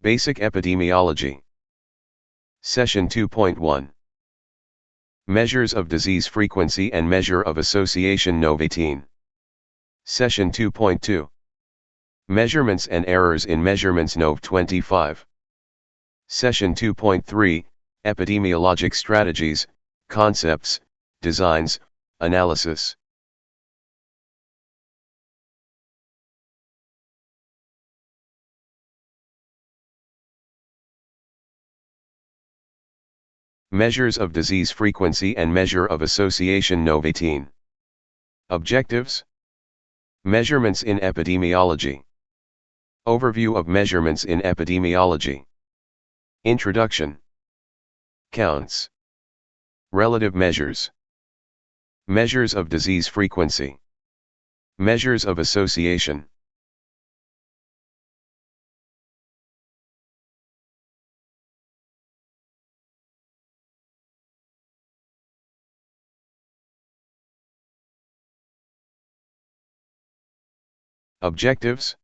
Basic Epidemiology. Session 2.1. Measures of disease frequency and measure of association Nov 18. Session 2.2. Measurements and errors in measurements Nov 25. Session 2.3, Epidemiologic strategies, concepts, designs, analysis. Measures of disease frequency and measure of association Nov 18. Objectives. Measurements in epidemiology. Overview of measurements in epidemiology. Introduction. Counts. Relative measures. Measures of disease frequency. Measures of association. Objectives.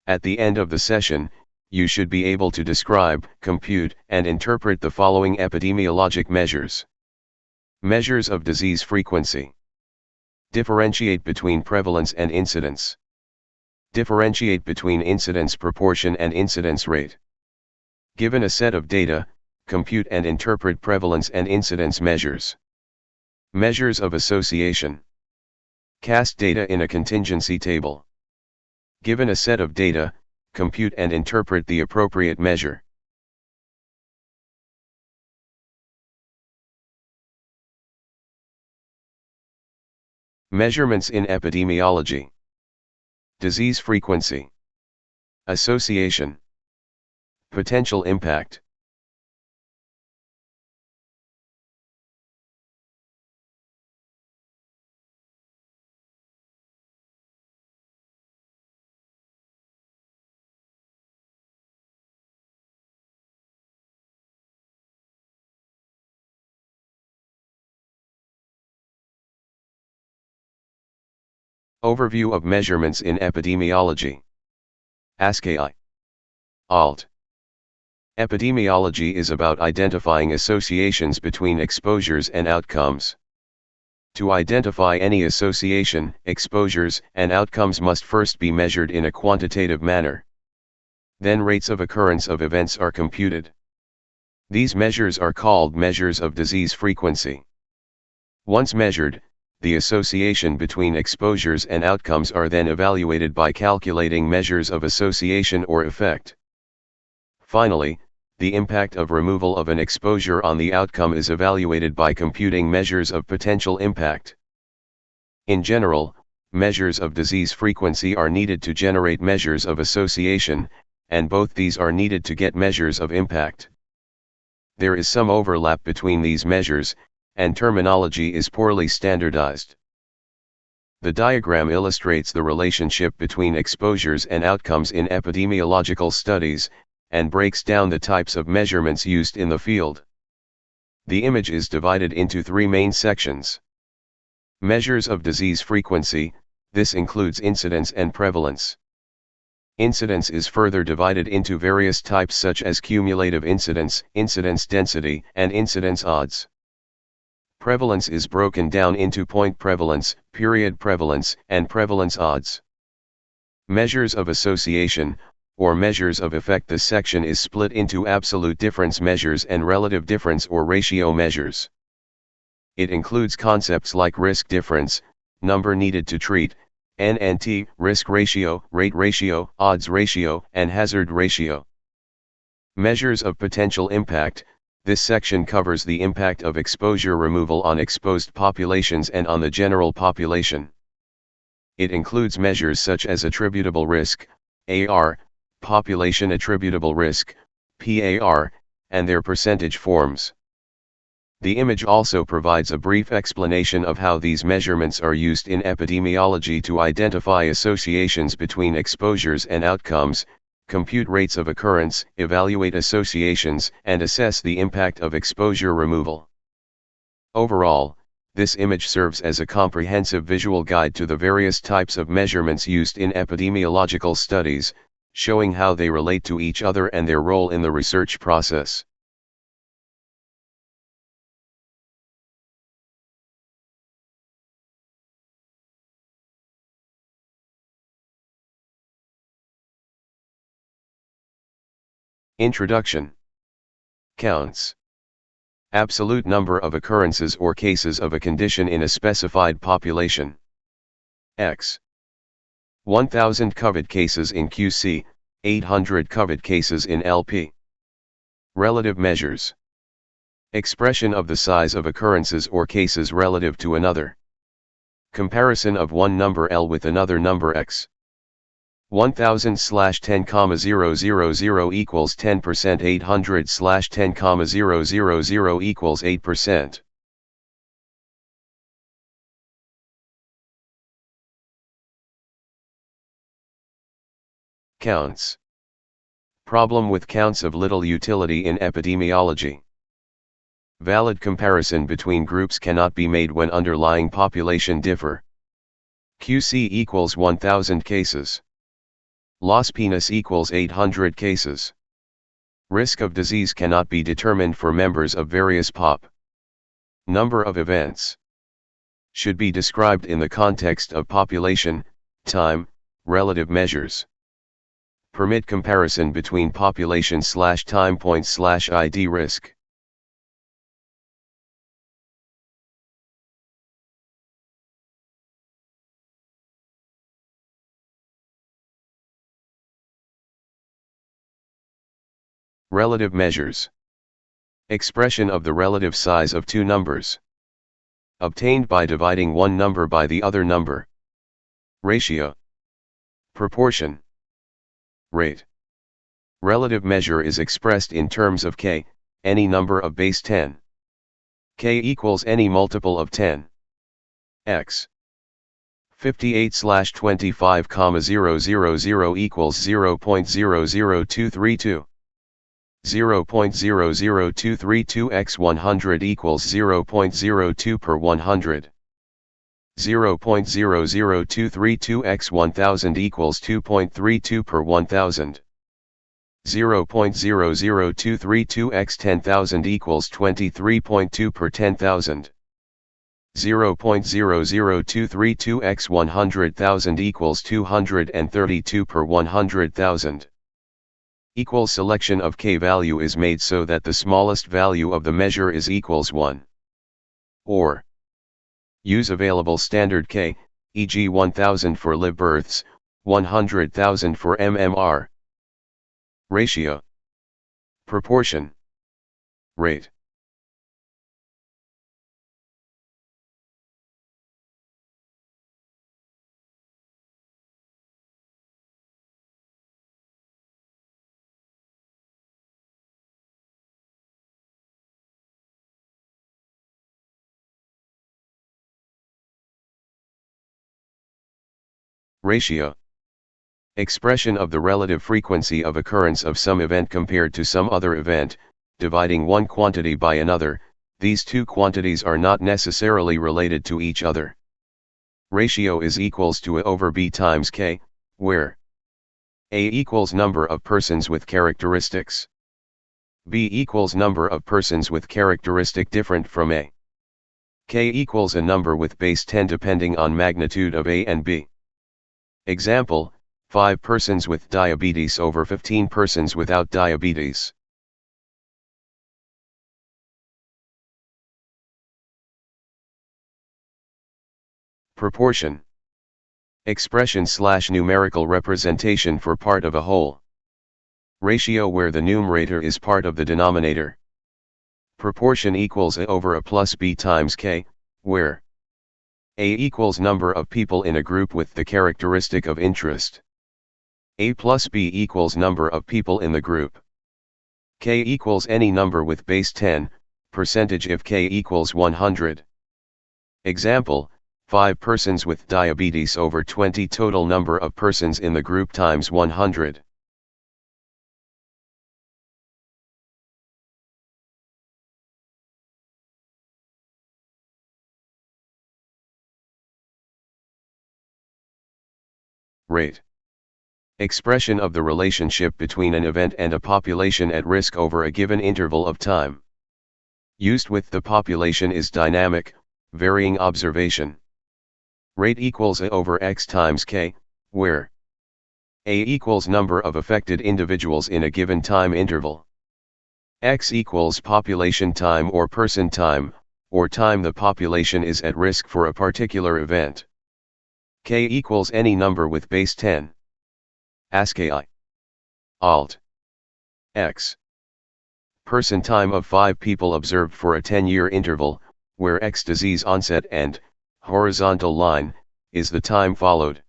At the end of the session, you should be able to describe, compute, and interpret the following epidemiologic measures. Measures of disease frequency. Differentiate between prevalence and incidence. Differentiate between incidence proportion and incidence rate. Given a set of data, compute and interpret prevalence and incidence measures. Measures of association. Cast data in a contingency table. Given a set of data, compute and interpret the appropriate measure. Measurements in epidemiology. Disease frequency. Association. Potential impact. Overview of measurements in epidemiology. ASCII. Alt. Epidemiology is about identifying associations between exposures and outcomes. To identify any association, exposures and outcomes must first be measured in a quantitative manner. Then rates of occurrence of events are computed. These measures are called measures of disease frequency. Once measured, the association between exposures and outcomes are then evaluated by calculating measures of association or effect. Finally, the impact of removal of an exposure on the outcome is evaluated by computing measures of potential impact. In general, measures of disease frequency are needed to generate measures of association, and both these are needed to get measures of impact. There is some overlap between these measures, and terminology is poorly standardized. The diagram illustrates the relationship between exposures and outcomes in epidemiological studies, and breaks down the types of measurements used in the field. The image is divided into three main sections. Measures of disease frequency, this includes incidence and prevalence. Incidence is further divided into various types such as cumulative incidence, incidence density, and incidence odds. Prevalence is broken down into point prevalence, period prevalence, and prevalence odds. Measures of association, or measures of effect. This section is split into absolute difference measures and relative difference or ratio measures. It includes concepts like risk difference, number needed to treat, NNT, risk ratio, rate ratio, odds ratio, and hazard ratio. Measures of potential impact. This section covers the impact of exposure removal on exposed populations and on the general population. It includes measures such as attributable risk, AR, population attributable risk, PAR, and their percentage forms. The image also provides a brief explanation of how these measurements are used in epidemiology to identify associations between exposures and outcomes, compute rates of occurrence, evaluate associations, and assess the impact of exposure removal. Overall, this image serves as a comprehensive visual guide to the various types of measurements used in epidemiological studies, showing how they relate to each other and their role in the research process. Introduction. Counts. Absolute number of occurrences or cases of a condition in a specified population. X. 1000 COVID cases in QC, 800 COVID cases in LP. Relative measures. Expression of the size of occurrences or cases relative to another. Comparison of one number L with another number X. 1000/10,000 equals 10%, 800/10,000 equals 8%. Counts. Problem with counts of little utility in epidemiology. Valid comparison between groups cannot be made when underlying population differ. QC equals 1000 cases. Loss penis equals 800 cases. Risk of disease cannot be determined for members of various pop. Number of events should be described in the context of population, time, relative measures. Permit comparison between population/time points/ID risk. Relative measures. Expression of the relative size of two numbers. Obtained by dividing one number by the other number. Ratio. Proportion. Rate. Relative measure is expressed in terms of k, any number of base 10. K equals any multiple of 10. X. 58/25,000 equals 0.00232. 0.00232 x 100 equals 0.02 per 100. 0.00232 x 1000 equals 2.32 per 1000. 0.00232 x 10,000 equals 23.2 per 10,000. 0.00232 x 100,000 equals 232 per 100,000. Equal selection of k value is made so that the smallest value of the measure is equals 1. Or use available standard k, e.g. 1000 for live births, 100,000 for MMR. Ratio. Proportion. Rate. Ratio. Expression of the relative frequency of occurrence of some event compared to some other event, dividing one quantity by another. These two quantities are not necessarily related to each other. Ratio is equals to A over B times K, where A equals number of persons with characteristics. B equals number of persons with characteristic different from A. K equals a number with base 10 depending on magnitude of A and B. Example, 5 persons with diabetes over 15 persons without diabetes. Proportion. Expression/numerical representation for part of a whole. Ratio where the numerator is part of the denominator. Proportion equals A over A plus B times K, where A equals number of people in a group with the characteristic of interest. A plus B equals number of people in the group. K equals any number with base 10, percentage if K equals 100. Example, 5 persons with diabetes over 20 total number of persons in the group times 100. Rate. Expression of the relationship between an event and a population at risk over a given interval of time. Used with the population is dynamic, varying observation. Rate equals A over X times K, where A equals number of affected individuals in a given time interval. X equals population time or person time, or time the population is at risk for a particular event. K equals any number with base 10. ASCII. Alt. X. Person time of 5 people observed for a 10-year interval, where X disease onset and, horizontal line, is the time followed.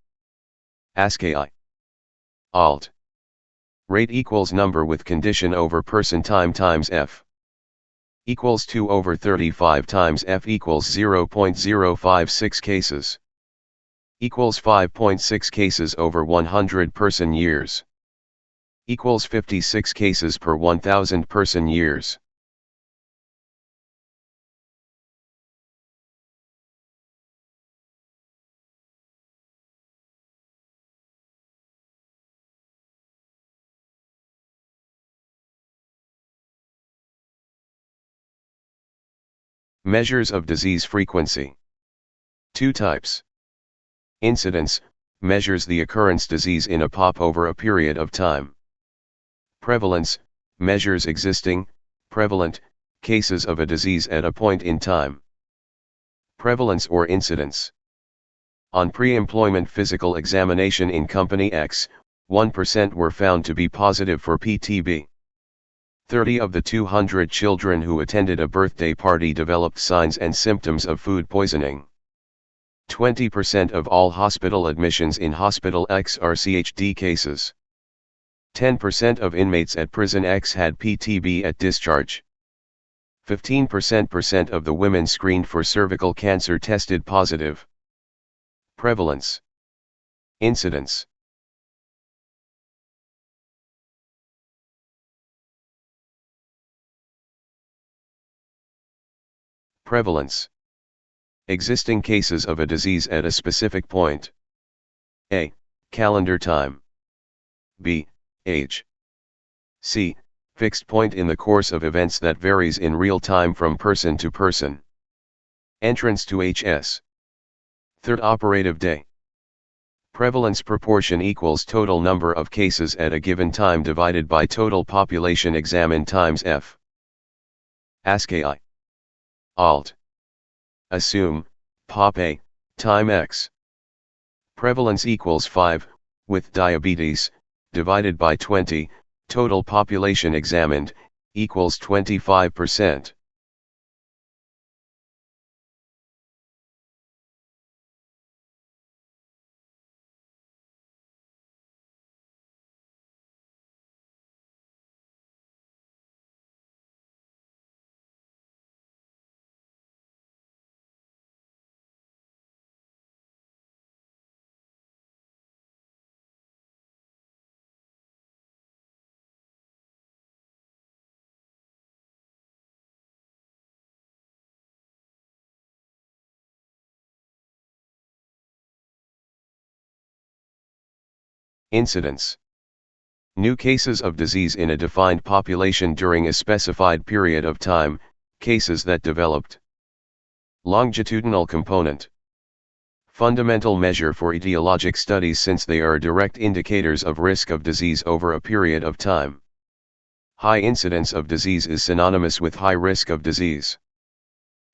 ASCII. Alt. Rate equals number with condition over person time times F. Equals 2 over 35 times F equals 0.056 cases. Equals 5.6 cases over 100 person years. Equals 56 cases per 1,000 person years. Measures of disease frequency. 2 types. Incidence, measures the occurrence disease in a pop over a period of time. Prevalence, measures existing, prevalent, cases of a disease at a point in time. Prevalence or incidence. On pre-employment physical examination in Company X, 1% were found to be positive for PTB. 30 of the 200 children who attended a birthday party developed signs and symptoms of food poisoning. 20% of all hospital admissions in Hospital X are CHD cases. 10% of inmates at Prison X had PTB at discharge. 15% of the women screened for cervical cancer tested positive. Prevalence. Incidence. Prevalence. Existing cases of a disease at a specific point. A. Calendar time. B. Age. C. Fixed point in the course of events that varies in real time from person to person. Entrance to HS. Third operative day. Prevalence proportion equals total number of cases at a given time divided by total population examined times F. ASCII. Alt. Assume, pop A, time X. Prevalence equals 5, with diabetes, divided by 20, total population examined, equals 25%. Incidence. New cases of disease in a defined population during a specified period of time, cases that developed. Longitudinal component. Fundamental measure for etiologic studies since they are direct indicators of risk of disease over a period of time. High incidence of disease is synonymous with high risk of disease.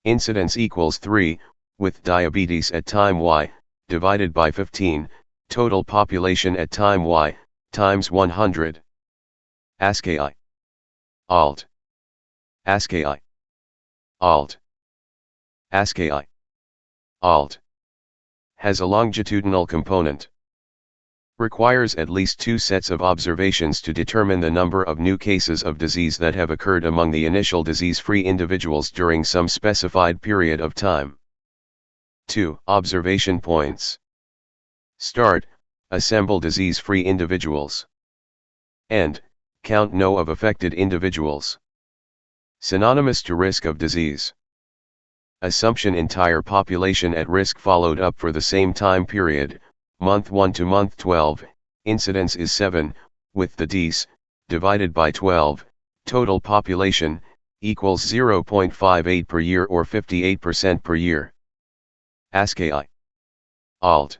Incidence equals 3, with diabetes at time y, divided by 15, total population at time y, times 100. ASCII. Alt. ASCII. Alt. ASCII. Alt. Has a longitudinal component. Requires at least 2 sets of observations to determine the number of new cases of disease that have occurred among the initial disease-free individuals during some specified period of time. 2. Observation points. Start, assemble disease-free individuals. End, count No of affected individuals. Synonymous to risk of disease. Assumption entire population at risk followed up for the same time period, month 1 to month 12, incidence is 7, with the Ds, divided by 12, total population, equals 0.58 per year or 58% per year. ASCII. Alt.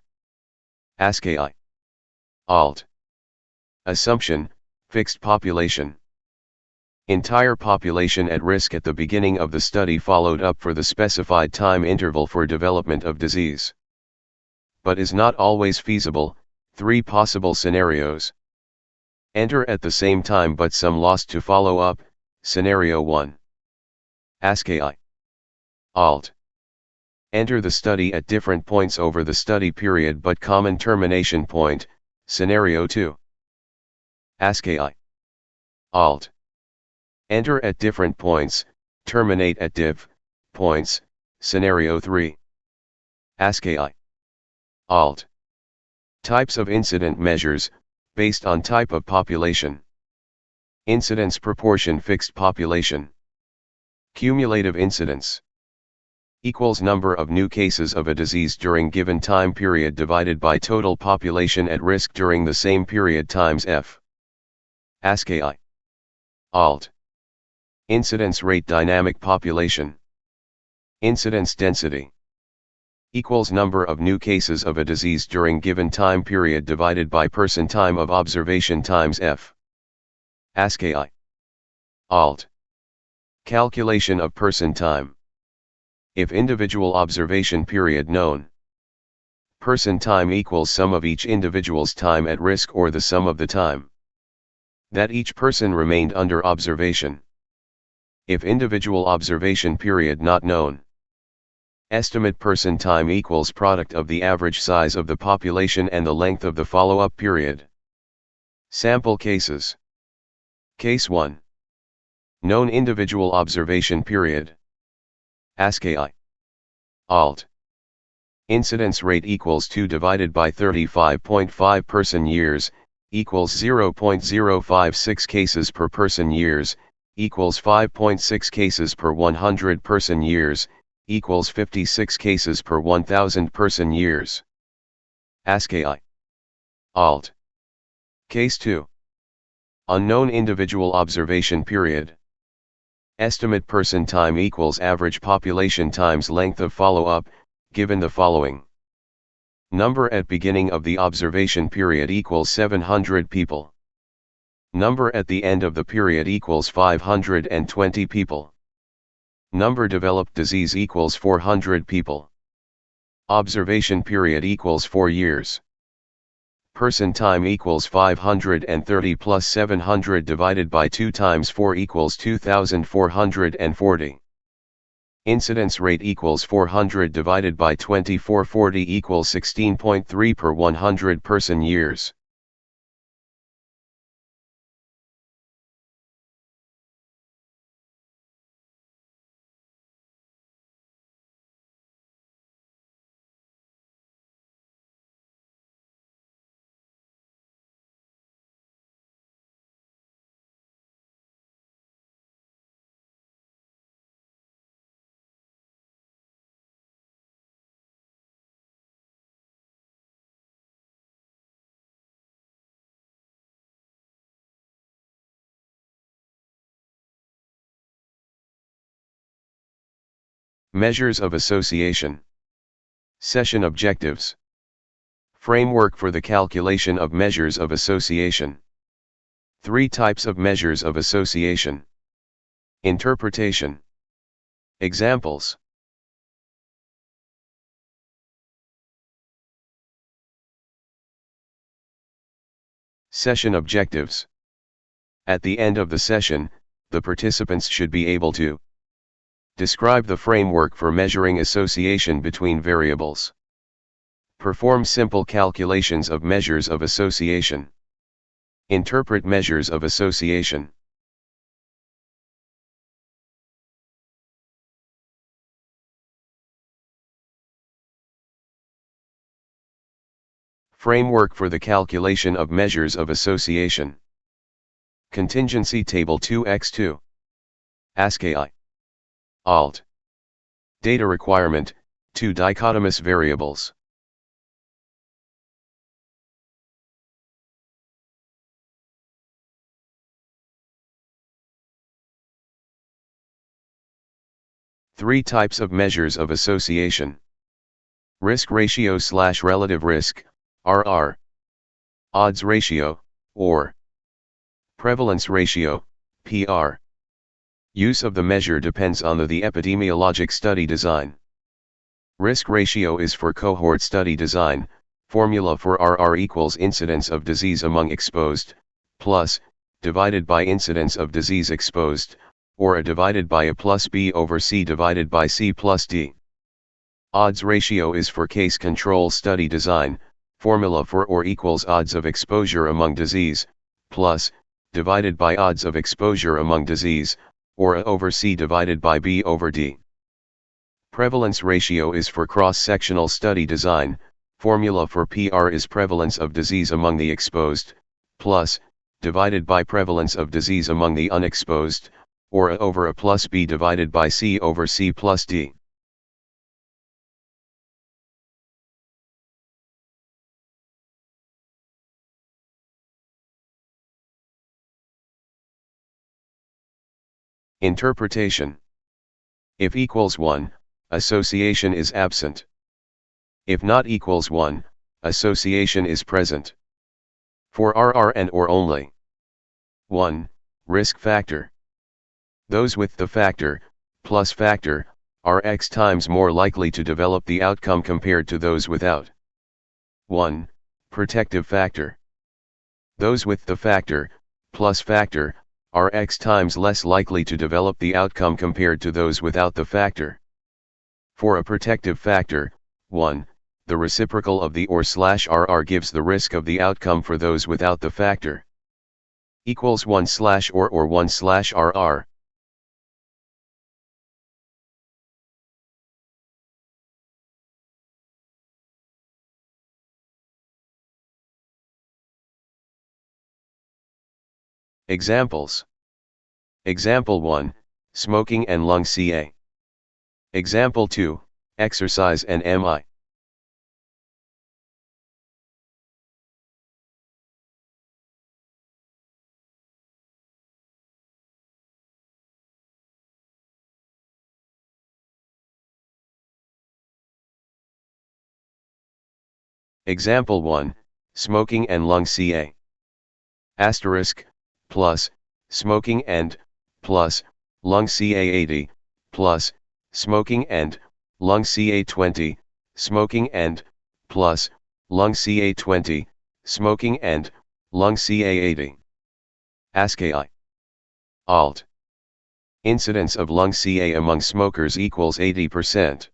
ASCII. Alt. Assumption, fixed population. Entire population at risk at the beginning of the study followed up for the specified time interval for development of disease. But is not always feasible. 3 possible scenarios. Enter at the same time but some lost to follow up. Scenario 1. ASCII. Alt. Enter the study at different points over the study period but common termination point. Scenario 2. ASCII. Alt. Enter at different points, terminate at diff. Points. Scenario 3. ASCII. Alt. Types of incident measures, based on type of population. Incidence proportion fixed population. Cumulative incidence. Equals number of new cases of a disease during given time period divided by total population at risk during the same period times F. ASCII. Alt. Incidence rate dynamic population. Incidence density. Equals number of new cases of a disease during given time period divided by person time of observation times F. ASCII. Alt. Calculation of person time. If individual observation period known. Person time equals sum of each individual's time at risk or the sum of the time that each person remained under observation. If individual observation period not known. Estimate person time equals product of the average size of the population and the length of the follow-up period. Sample cases. Case 1. Known individual observation period. ASCII. Alt. Incidence rate equals 2 divided by 35.5 person years, equals 0.056 cases per person years, equals 5.6 cases per 100 person years, equals 56 cases per 1000 person years. ASCII. Alt. Case 2. Unknown individual observation period. Estimate person time equals average population times length of follow-up, given the following. Number at beginning of the observation period equals 700 people. Number at the end of the period equals 520 people. Number developed disease equals 400 people. Observation period equals 4 years. Person time equals 530 plus 700 divided by 2 times 4 equals 2440. Incidence rate equals 400 divided by 2440 equals 16.3 per 100 person years. Measures of association. Session objectives. Framework for the calculation of measures of association. 3 types of measures of association. Interpretation. Examples. Session objectives. At the end of the session, the participants should be able to describe the framework for measuring association between variables. Perform simple calculations of measures of association. Interpret measures of association. Framework for the calculation of measures of association. Contingency table 2x2. ASCII. Alt. Data requirement, 2 dichotomous variables. Three types of measures of association. Risk ratio / relative risk, RR. Odds ratio, or prevalence ratio, PR. Use of the measure depends on the epidemiologic study design. Risk ratio is for cohort study design. Formula for RR equals incidence of disease among exposed, plus, divided by incidence of disease exposed, or A divided by A plus B over C divided by C plus D. Odds ratio is for case control study design. Formula for OR equals odds of exposure among disease, plus, divided by odds of exposure among disease, or A over C divided by B over D. Prevalence ratio is for cross-sectional study design. Formula for PR is prevalence of disease among the exposed, plus, divided by prevalence of disease among the unexposed, or A over A plus B divided by C over C plus D. Interpretation. If equals 1, association is absent. If not equals 1, association is present. For RR and OR only. 1. Risk factor. Those with the factor, plus factor, are X times more likely to develop the outcome compared to those without. 1. Protective factor. Those with the factor, plus factor, are X times less likely to develop the outcome compared to those without the factor. For a protective factor, 1, the reciprocal of the OR/RR gives the risk of the outcome for those without the factor. Equals 1/OR or 1/RR. Examples. Example 1, smoking and lung CA. Example 2, exercise and MI. Example 1, smoking and lung CA. Asterisk, plus, smoking and, plus, lung CA 80, plus, smoking and, lung CA 20, smoking and, plus, lung CA 20, smoking and, lung CA 80. ASCII. Alt. Incidence of lung CA among smokers equals 80%.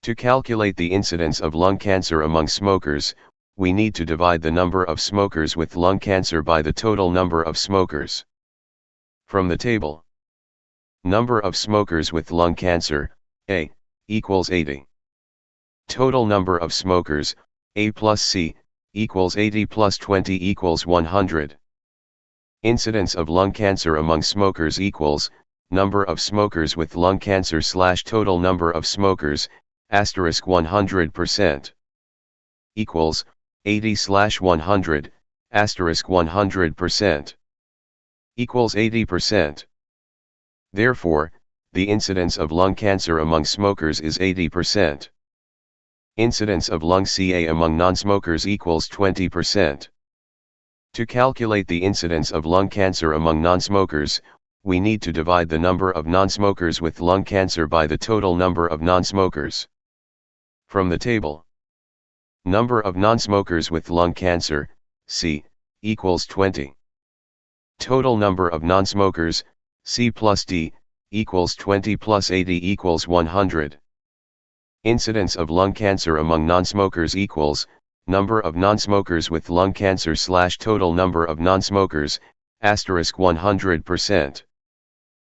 To calculate the incidence of lung cancer among smokers, we need to divide the number of smokers with lung cancer by the total number of smokers. From the table, number of smokers with lung cancer, A, equals 80. Total number of smokers, A plus C, equals 80 plus 20 equals 100. Incidence of lung cancer among smokers equals, number of smokers with lung cancer / total number of smokers, asterisk 100%. Equals, 80/100, asterisk 100%. Equals 80%. Therefore, the incidence of lung cancer among smokers is 80%. Incidence of lung CA among non-smokers equals 20%. To calculate the incidence of lung cancer among non-smokers, we need to divide the number of non-smokers with lung cancer by the total number of non-smokers. From the table, number of non-smokers with lung cancer, C, equals 20. Total number of non-smokers, C plus D, equals 20 plus 80 equals 100. Incidence of lung cancer among non-smokers equals, number of non-smokers with lung cancer / total number of non-smokers, asterisk 100%.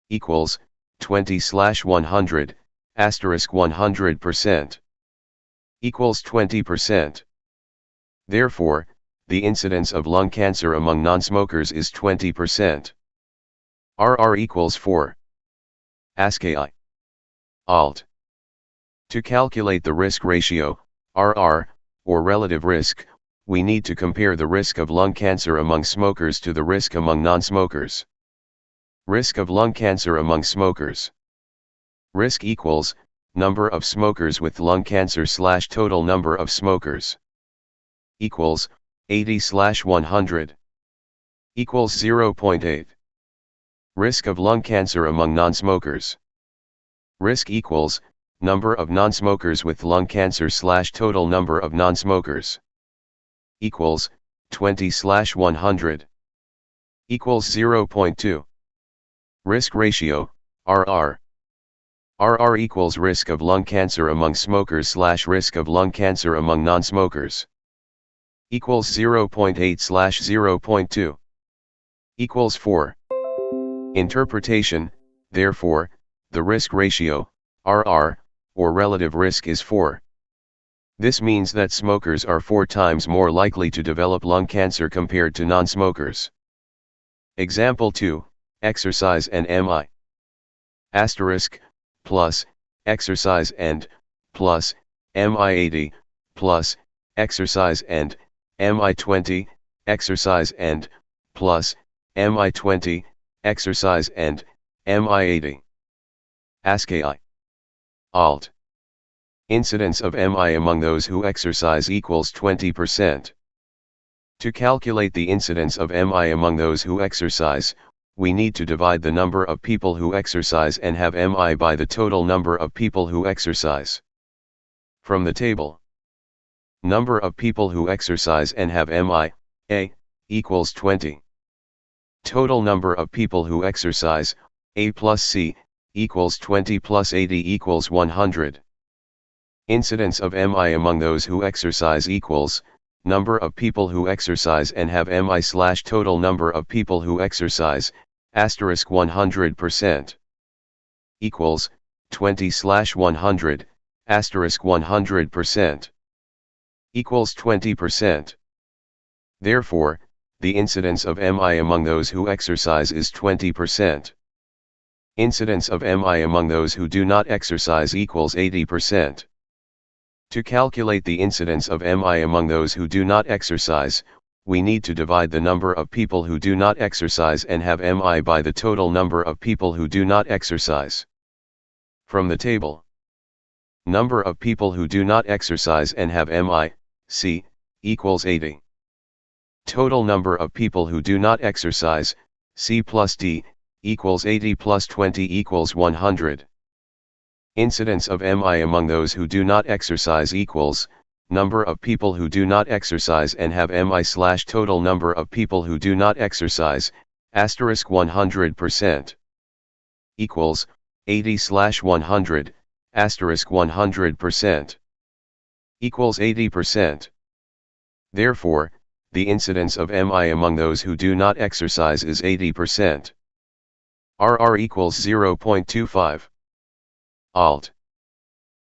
Equals, 20/100, asterisk 100%. Equals 20%. Therefore, the incidence of lung cancer among non-smokers is 20%. RR equals 4. ASCII. Alt. To calculate the risk ratio, RR, or relative risk, we need to compare the risk of lung cancer among smokers to the risk among non-smokers. Risk of lung cancer among smokers. Risk equals, number of smokers with lung cancer / total number of smokers. Equals, 80/100. Equals 0.8. Risk of lung cancer among non-smokers. Risk equals, number of non-smokers with lung cancer / total number of non-smokers. Equals, 20/100. Equals 0.2. Risk ratio, RR. RR equals risk of lung cancer among smokers / risk of lung cancer among non-smokers. Equals 0.8/0.2. Equals 4. Interpretation, therefore, the risk ratio, RR, or relative risk is 4. This means that smokers are 4 times more likely to develop lung cancer compared to non-smokers. Example 2, exercise and MI. Asterisk, plus, exercise and, plus, MI80, plus, exercise and, MI20, exercise and, plus, MI20, exercise and, MI80. ASCII. Alt. Incidence of MI among those who exercise equals 20%. To calculate the incidence of MI among those who exercise, we need to divide the number of people who exercise and have MI by the total number of people who exercise. From the table, number of people who exercise and have MI, A, equals 20. Total number of people who exercise, A plus C, equals 20 plus 80 equals 100. Incidence of MI among those who exercise equals, number of people who exercise and have MI / total number of people who exercise, asterisk 100%. Equals, 20/100, asterisk 100%. Equals 20%. Therefore, the incidence of MI among those who exercise is 20%. Incidence of MI among those who do not exercise equals 80%. To calculate the incidence of MI among those who do not exercise, we need to divide the number of people who do not exercise and have MI by the total number of people who do not exercise. From the table, number of people who do not exercise and have MI, C, equals 80. Total number of people who do not exercise, C plus D, equals 80 plus 20 equals 100. Incidence of MI among those who do not exercise equals, number of people who do not exercise and have MI / total number of people who do not exercise, asterisk 100%. Equals, 80/100, asterisk 100%. Equals 80%. Therefore, the incidence of MI among those who do not exercise is 80%. RR equals 0.25. Alt.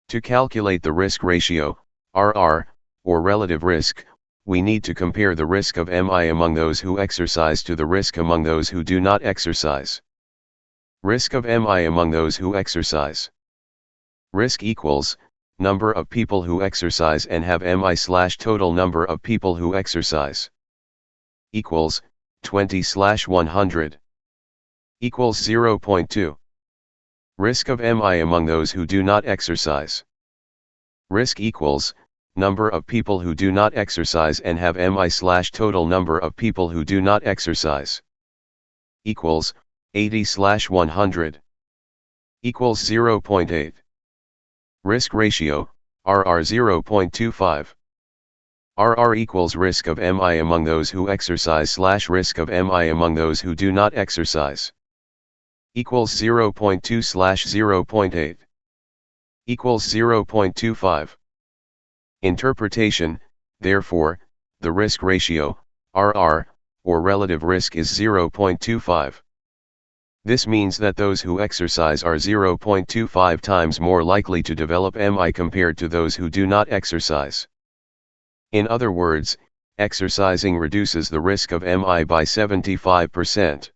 To calculate the risk ratio, RR, or relative risk, we need to compare the risk of MI among those who exercise to the risk among those who do not exercise. Risk of MI among those who exercise. Risk equals, number of people who exercise and have MI / total number of people who exercise. Equals, 20/100. Equals 0.2. Risk of MI among those who do not exercise. Risk equals, number of people who do not exercise and have MI / total number of people who do not exercise. Equals, 80/100. Equals 0.8. Risk ratio, RR 0.25. RR equals risk of MI among those who exercise / risk of MI among those who do not exercise. Equals 0.2/0.8. Equals 0.25. Interpretation, therefore, the risk ratio, RR, or relative risk is 0.25. This means that those who exercise are 0.25 times more likely to develop MI compared to those who do not exercise. In other words, exercising reduces the risk of MI by 75%.